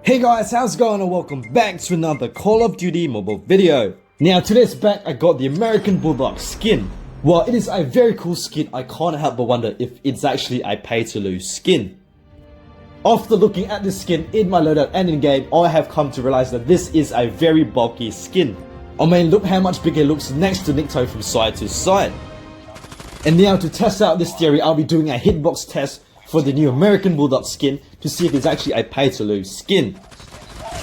Hey guys, how's it going and welcome back to another Call of Duty mobile video. Now today's back I got the American Bulldog skin. Well, it is a very cool skin. I can't help but wonder if it's actually a pay to lose skin. After looking at this skin in my loadout and in game, I have come to realize that this is a very bulky skin. I mean, look how much bigger it looks next to Nikto from side to side. And now to test out this theory, I'll be doing a hitbox test for the new American Bulldog skin to see if it's actually a pay to lose skin.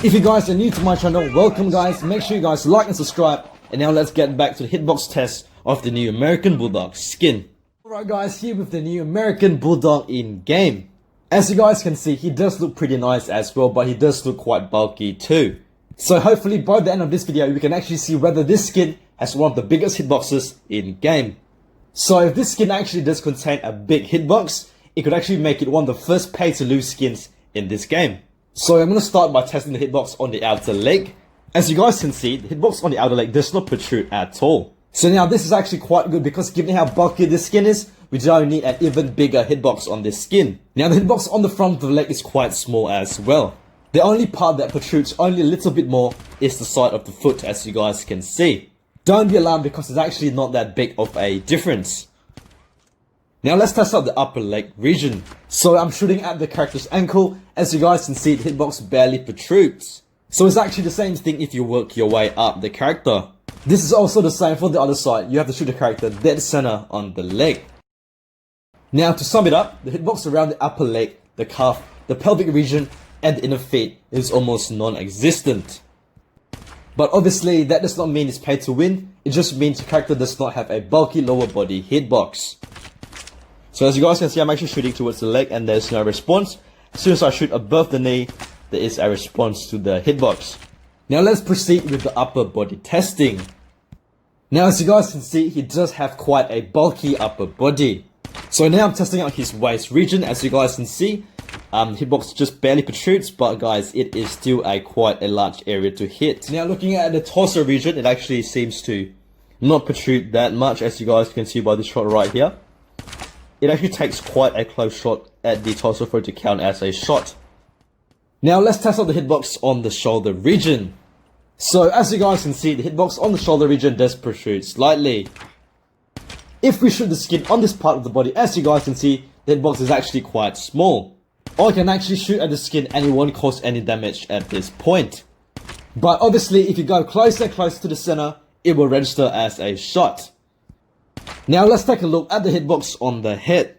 If you guys are new to my channel, welcome guys, make sure you guys like and subscribe, and now let's get back to the hitbox test of the new American Bulldog skin. Alright guys, here with the new American Bulldog in game. As you guys can see, he does look pretty nice as well, but he does look quite bulky too. So hopefully by the end of this video, we can actually see whether this skin has one of the biggest hitboxes in game. So if this skin actually does contain a big hitbox, it could actually make it one of the first pay to lose skins in this game. So I'm going to start by testing the hitbox on the outer leg. As you guys can see, the hitbox on the outer leg does not protrude at all. So now this is actually quite good because given how bulky this skin is, we don't need an even bigger hitbox on this skin. Now the hitbox on the front of the leg is quite small as well. The only part that protrudes only a little bit more is the side of the foot, as you guys can see. Don't be alarmed because it's actually not that big of a difference. Now let's test out the upper leg region. So I'm shooting at the character's ankle. As you guys can see, the hitbox barely protrudes. So it's actually the same thing if you work your way up the character. This is also the same for the other side. You have to shoot the character dead center on the leg. Now to sum it up, the hitbox around the upper leg, the calf, the pelvic region, and the inner feet is almost non-existent. But obviously that does not mean it's paid to win. It just means the character does not have a bulky lower body hitbox. So as you guys can see, I'm actually shooting towards the leg and there's no response. As soon as I shoot above the knee, there is a response to the hitbox. Now let's proceed with the upper body testing. Now as you guys can see, he does have quite a bulky upper body. So now I'm testing out his waist region. As you guys can see, hitbox just barely protrudes, but guys, it is still quite a large area to hit. Now looking at the torso region, it actually seems to not protrude that much, as you guys can see by this shot right here. It actually takes quite a close shot at the torso for it to count as a shot. Now let's test out the hitbox on the shoulder region. So as you guys can see, the hitbox on the shoulder region does protrude slightly. If we shoot the skin on this part of the body, as you guys can see, the hitbox is actually quite small. I can actually shoot at the skin and it won't cause any damage at this point. But obviously if you go closer to the center, it will register as a shot. Now let's take a look at the hitbox on the head.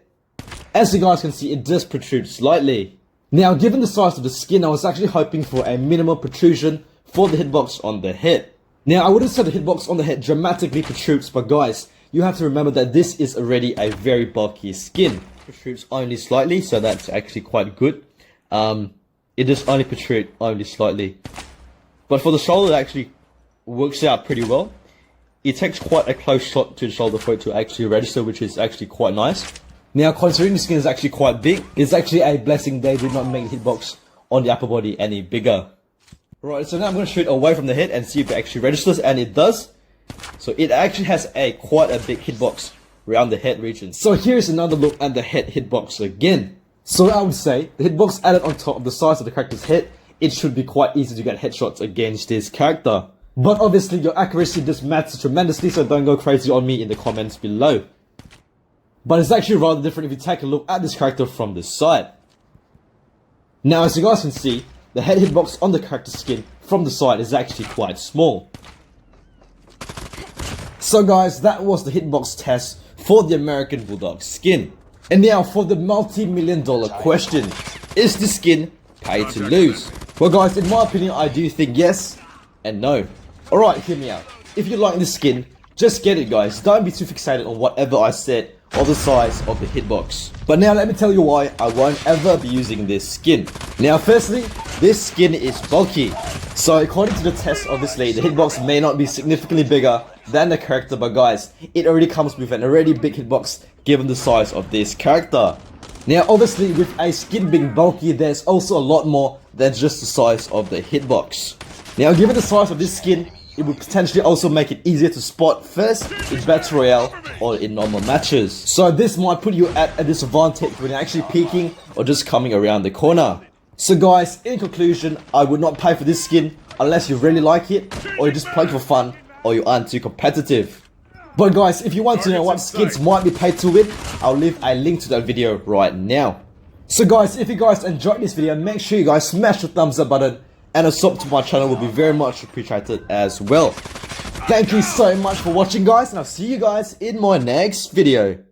As you guys can see, it does protrude slightly. Now given the size of the skin, I was actually hoping for a minimal protrusion for the hitbox on the head. Now I wouldn't say the hitbox on the head dramatically protrudes, but guys, you have to remember that this is already a very bulky skin. It protrudes only slightly, so that's actually quite good. It does only protrude only slightly. But for the shoulder, it actually works out pretty well. It takes quite a close shot to the shoulder for it to actually register, which is actually quite nice. Now, considering the skin is actually quite big, it's actually a blessing they did not make the hitbox on the upper body any bigger. Right, so now I'm going to shoot away from the head and see if it actually registers, and it does. So it actually has quite a big hitbox around the head region. So here's another look at the head hitbox again. So I would say, the hitbox added on top of the size of the character's head, it should be quite easy to get headshots against this character. But obviously your accuracy does matter tremendously, so don't go crazy on me in the comments below. But it's actually rather different if you take a look at this character from the side. Now as you guys can see, the head hitbox on the character's skin from the side is actually quite small. So guys, that was the hitbox test for the American Bulldog skin. And now for the multi-million-dollar question. Is the skin paid to lose? Well guys, in my opinion, I do think yes and no. Alright, hear me out. If you like this skin, just get it guys. Don't be too fixated on whatever I said or the size of the hitbox. But now let me tell you why I won't ever be using this skin. Now firstly, this skin is bulky. So according to the test, obviously, the hitbox may not be significantly bigger than the character, but guys, it already comes with an already big hitbox given the size of this character. Now obviously, with a skin being bulky, there's also a lot more than just the size of the hitbox. Now given the size of this skin, it would potentially also make it easier to spot first in Battle Royale or in normal matches. So this might put you at a disadvantage when you're actually peeking or just coming around the corner. So guys, in conclusion, I would not pay for this skin unless you really like it, or you're just playing for fun, or you aren't too competitive. But guys, if you want to know what skins might be paid to win, I'll leave a link to that video right now. So guys, if you guys enjoyed this video, make sure you guys smash the thumbs up button, and a sub to my channel will be very much appreciated as well. Thank you so much for watching guys, and I'll see you guys in my next video.